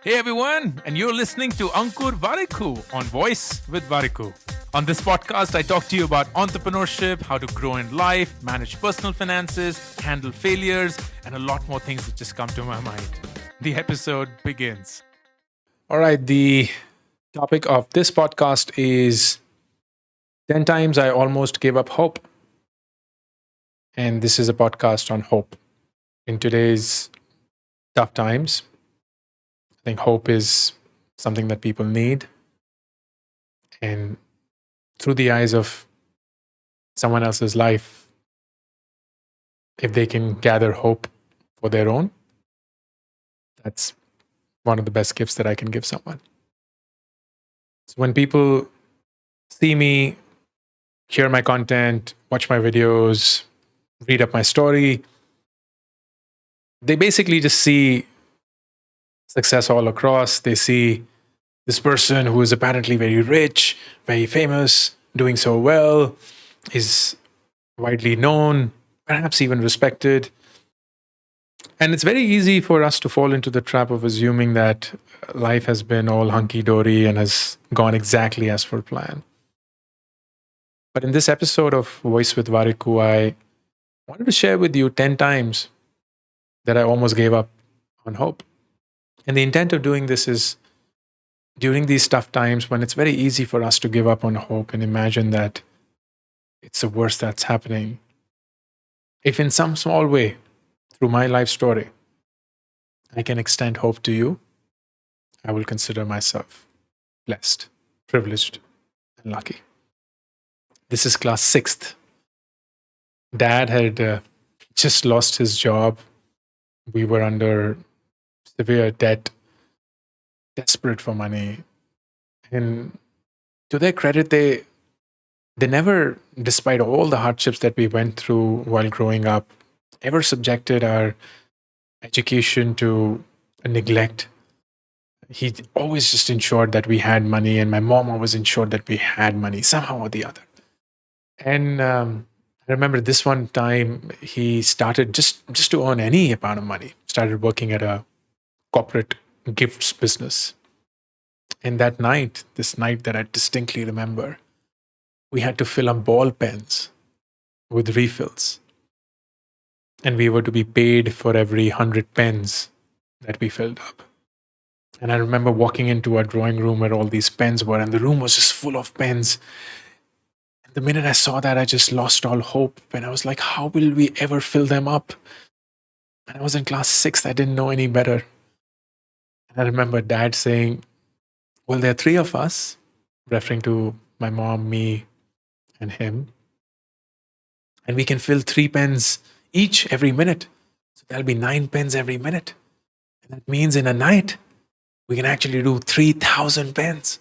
Hey everyone, and you're listening to Ankur Warikoo on Voice with Warikoo. On this podcast, I talk to you about entrepreneurship, how to grow in life, manage personal finances, handle failures, and a lot more things that just come to my mind. The episode begins. All right, the topic of this podcast is 10 times I almost gave up hope. And this is a podcast on hope. In today's tough times, I think hope is something that people need. And through the eyes of someone else's life, if they can gather hope for their own, that's one of the best gifts that I can give someone. So when people see me, hear my content, watch my videos, read up my story, they basically just see success all across. They see this person who is apparently very rich, very famous, doing so well, is widely known, perhaps even respected. And it's very easy for us to fall into the trap of assuming that life has been all hunky dory and has gone exactly as per plan. But in this episode of Voice with Warikoo, I wanted to share with you 10 times that I almost gave up on hope. And the intent of doing this is during these tough times when it's very easy for us to give up on hope and imagine that it's the worst that's happening. If in some small way, through my life story, I can extend hope to you, I will consider myself blessed, privileged, and lucky. This is class 6th. Dad had just lost his job. We were under severe debt, desperate for money. And to their credit, they never, despite all the hardships that we went through while growing up, ever subjected our education to a neglect. He always just ensured that we had money, and my mom always ensured that we had money somehow or the other. And I remember this one time he started just to earn any amount of money, started working at a corporate gifts business. And that night, this night that I distinctly remember, we had to fill up ball pens with refills. And we were to be paid for every 100 pens that we filled up. And I remember walking into our drawing room where all these pens were, and the room was just full of pens. And the minute I saw that, I just lost all hope. And I was like, how will we ever fill them up? And I was in class 6th. I didn't know any better. And I remember Dad saying, well, there are 3 of us, referring to my mom, me, and him. And we can fill 3 pens each every minute. So there'll be 9 pens every minute. And that means in a night, we can actually do 3,000 pens.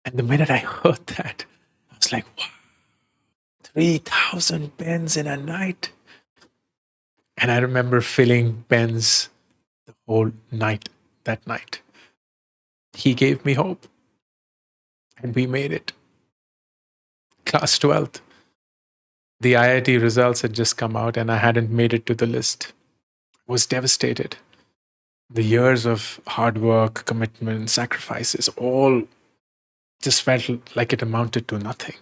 And the minute I heard that, I was like, wow, 3,000 pens in a night. And I remember filling pens the whole night that night. He gave me hope. And we made it. Class 12th. The IIT results had just come out and I hadn't made it to the list. I was devastated. The years of hard work, commitment, sacrifices, all just felt like it amounted to nothing.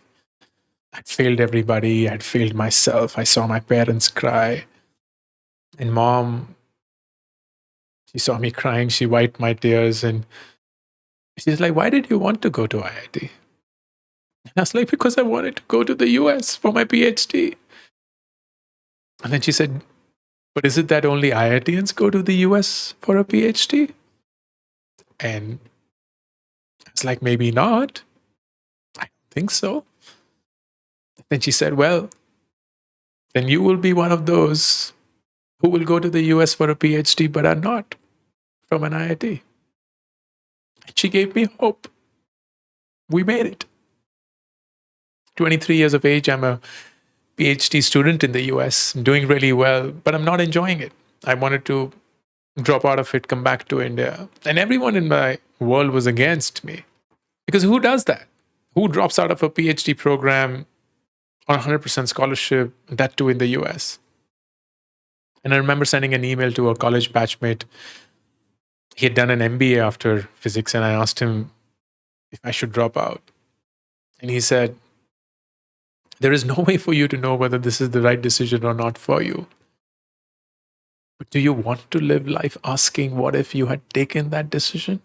I'd failed everybody. I'd failed myself. I saw my parents cry. And Mom, she saw me crying. She wiped my tears and she's like, why did you want to go to IIT? And I was like, because I wanted to go to the US for my PhD. And then she said, but is it that only IITians go to the US for a PhD? And I was like, maybe not. I don't think so. Then she said, well, then you will be one of those who will go to the US for a PhD but are not from an IIT. And she gave me hope. We made it. 23 years of age, I'm a PhD student in the US, doing really well, but I'm not enjoying it. I wanted to drop out of it, come back to India. And everyone in my world was against me. Because who does that? Who drops out of a PhD program on 100% scholarship, that too in the US? And I remember sending an email to a college batchmate. He had done an MBA after physics, and I asked him if I should drop out. And he said, there is no way for you to know whether this is the right decision or not for you. But do you want to live life asking, what if you had taken that decision?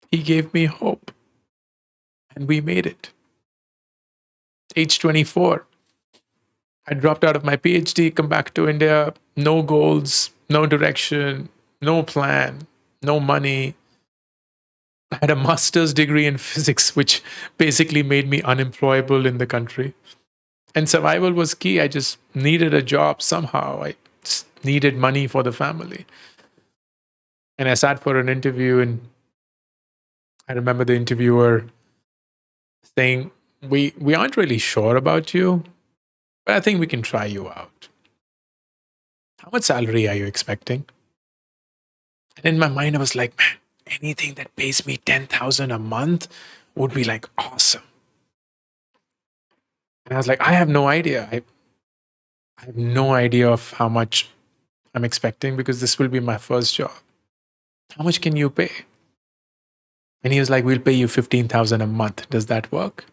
He gave me hope, and we made it. Age 24, I dropped out of my PhD, come back to India, no goals, no direction, no plan, no money. I had a master's degree in physics, which basically made me unemployable in the country. And survival was key. I just needed a job somehow. I just needed money for the family. And I sat for an interview, and I remember the interviewer saying, we aren't really sure about you, but I think we can try you out. How much salary are you expecting? And in my mind, I was like, man, anything that pays me 10,000 a month would be like awesome. And I was like, I have no idea. I have no idea of how much I'm expecting because this will be my first job. How much can you pay? And he was like, we'll pay you 15,000 a month. Does that work?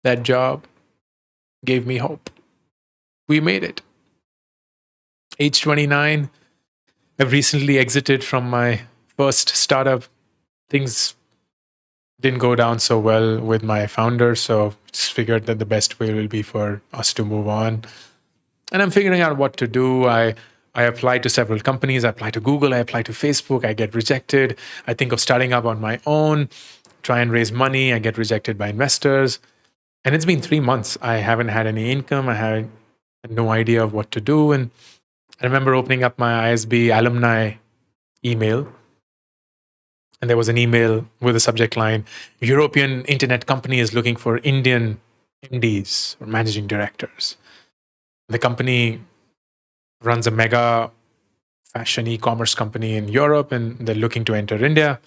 That job gave me hope. We made it. Age 29, I've recently exited from my first startup. Things didn't go down so well with my founder, so just figured that the best way will be for us to move on. And I'm figuring out what to do. I applied to several companies. I applied to Google. I applied to Facebook. I get rejected. I think of starting up on my own, try and raise money. I get rejected by investors. And it's been 3 months. I haven't had any income. I had no idea of what to do. And I remember opening up my ISB alumni email. And there was an email with a subject line, European internet company is looking for Indian MDs or managing directors. The company runs a mega fashion e-commerce company in Europe, and they're looking to enter India.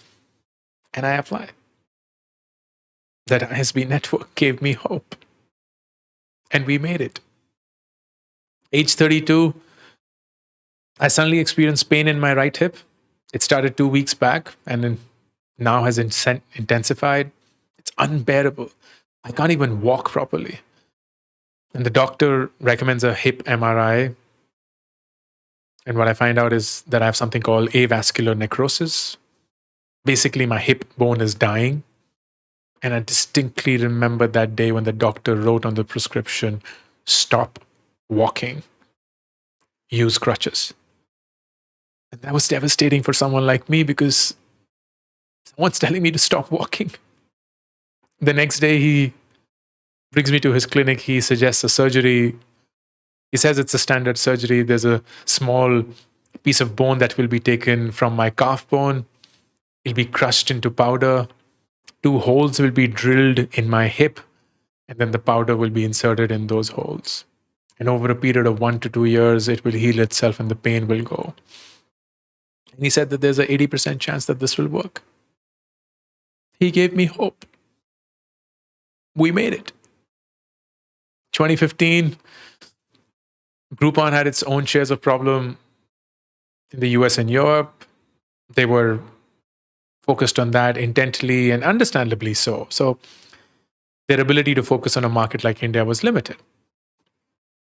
And I applied. That ISB network gave me hope. And we made it. Age 32, I suddenly experienced pain in my right hip. It started 2 weeks back and then now has intensified. It's unbearable. I can't even walk properly. And the doctor recommends a hip MRI. And what I find out is that I have something called avascular necrosis. Basically, my hip bone is dying. And I distinctly remember that day when the doctor wrote on the prescription, stop walking, use crutches. And that was devastating for someone like me because someone's telling me to stop walking. The next day, he brings me to his clinic. He suggests a surgery. He says it's a standard surgery. There's a small piece of bone that will be taken from my calf bone. It'll be crushed into powder. 2 holes will be drilled in my hip, and then the powder will be inserted in those holes. And over a period of 1 to 2 years, it will heal itself and the pain will go. And he said that there's an 80% chance that this will work. He gave me hope. We made it. 2015, Groupon had its own shares of problem in the US and Europe. They were focused on that intently and understandably so. So their ability to focus on a market like India was limited.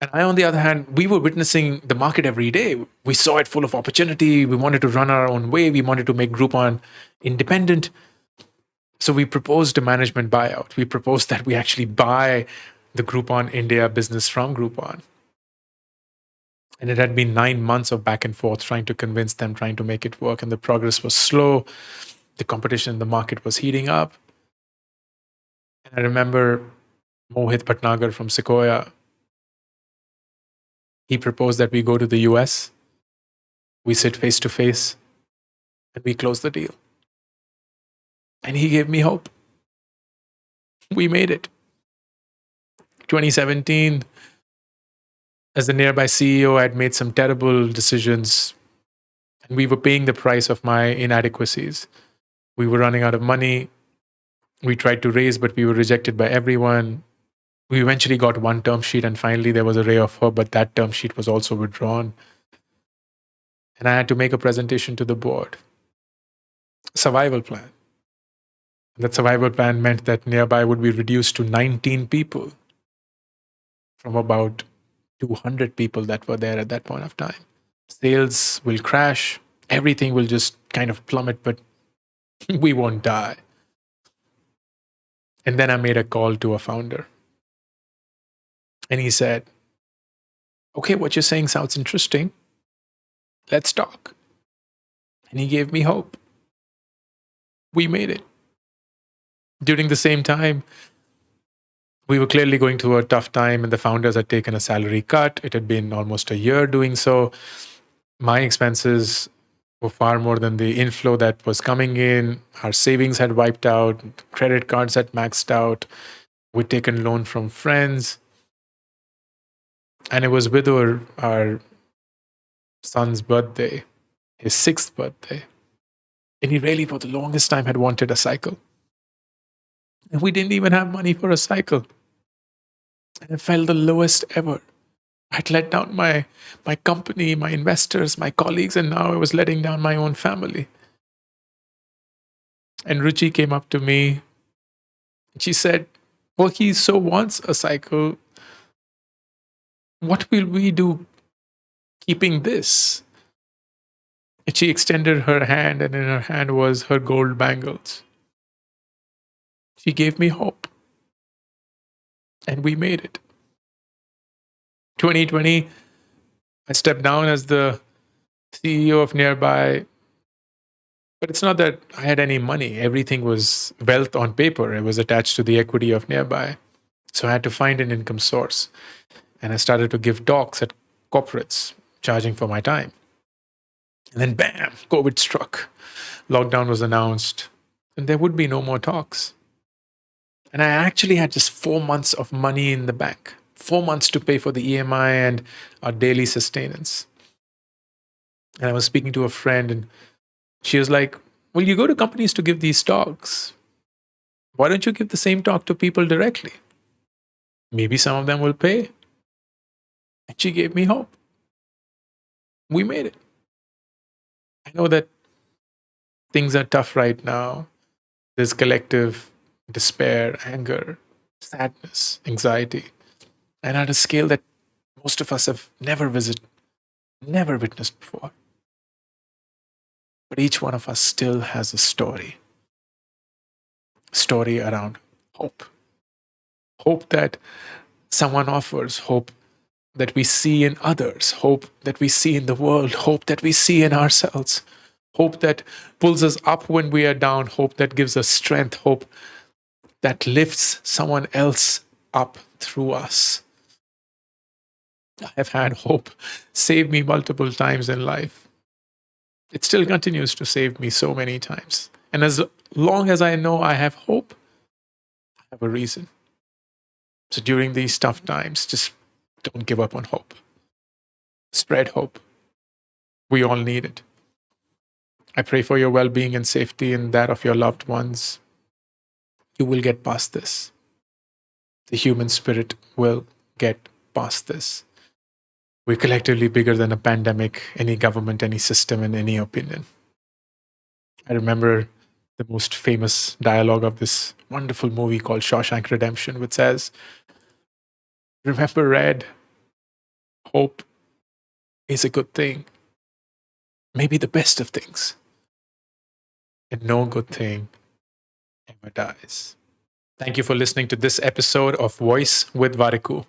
And I, on the other hand, we were witnessing the market every day. We saw it full of opportunity. We wanted to run our own way. We wanted to make Groupon independent. So we proposed a management buyout. We proposed that we actually buy the Groupon India business from Groupon. And it had been 9 months of back and forth trying to convince them, trying to make it work. And the progress was slow. The competition in the market was heating up. And I remember Mohit Bhatnagar from Sequoia. He proposed that we go to the US. We sit face to face and we close the deal. And he gave me hope. We made it. 2017, as the nearby CEO, I had made some terrible decisions. And we were paying the price of my inadequacies. We were running out of money. We tried to raise, but we were rejected by everyone. We eventually got one term sheet, and finally there was a ray of hope, but that term sheet was also withdrawn. And I had to make a presentation to the board. Survival plan. That survival plan meant that nearby would be reduced to 19 people from about 200 people that were there at that point of time. Sales will crash. Everything will just kind of plummet, but we won't die. And then I made a call to a founder. And he said, okay, what you're saying sounds interesting. Let's talk. And he gave me hope. We made it. During the same time, we were clearly going through a tough time, and the founders had taken a salary cut. It had been almost a year doing so. My expenses were far more than the inflow that was coming in. Our savings had wiped out. Credit cards had maxed out. We'd taken loan from friends. And it was with our son's birthday, his 6th birthday. And he really, for the longest time, had wanted a cycle. And we didn't even have money for a cycle. And I felt the lowest ever. I'd let down my company, my investors, my colleagues, and now I was letting down my own family. And Ruchi came up to me. She said, well, he so wants a cycle. What will we do keeping this? And she extended her hand, and in her hand was her gold bangles. She gave me hope. And we made it. 2020, I stepped down as the CEO of Nearby. But it's not that I had any money. Everything was wealth on paper. It was attached to the equity of Nearby. So I had to find an income source. And I started to give talks at corporates, charging for my time. And then bam, COVID struck. Lockdown was announced. And there would be no more talks. And I actually had just 4 months of money in the bank. 4 months to pay for the EMI and our daily sustenance. And I was speaking to a friend, and she was like, well, you go to companies to give these talks. Why don't you give the same talk to people directly? Maybe some of them will pay. And she gave me hope. We made it. I know that things are tough right now. There's collective despair, anger, sadness, anxiety, and at a scale that most of us have never witnessed before. But each one of us still has a story around hope. Hope that someone offers, hope that we see in others, hope that we see in the world, hope that we see in ourselves, hope that pulls us up when we are down, hope that gives us strength, hope that lifts someone else up through us. I have had hope save me multiple times in life. It still continues to save me so many times. And as long as I know I have hope, I have a reason. So during these tough times, just don't give up on hope. Spread hope. We all need it. I pray for your well-being and safety and that of your loved ones. You will get past this. The human spirit will get past this. We're collectively bigger than a pandemic, any government, any system, and any opinion. I remember the most famous dialogue of this wonderful movie called Shawshank Redemption, which says, remember, Red, hope is a good thing, maybe the best of things, and no good thing ever dies. Thank you for listening to this episode of Woice with Warikoo.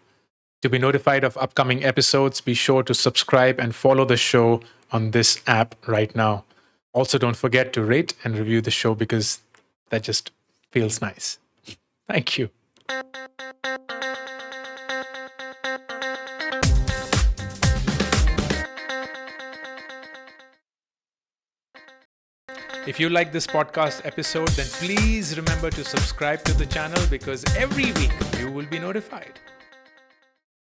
To be notified of upcoming episodes, be sure to subscribe and follow the show on this app right now. Also, don't forget to rate and review the show because that just feels nice. Thank you. If you like this podcast episode, then please remember to subscribe to the channel because every week you will be notified.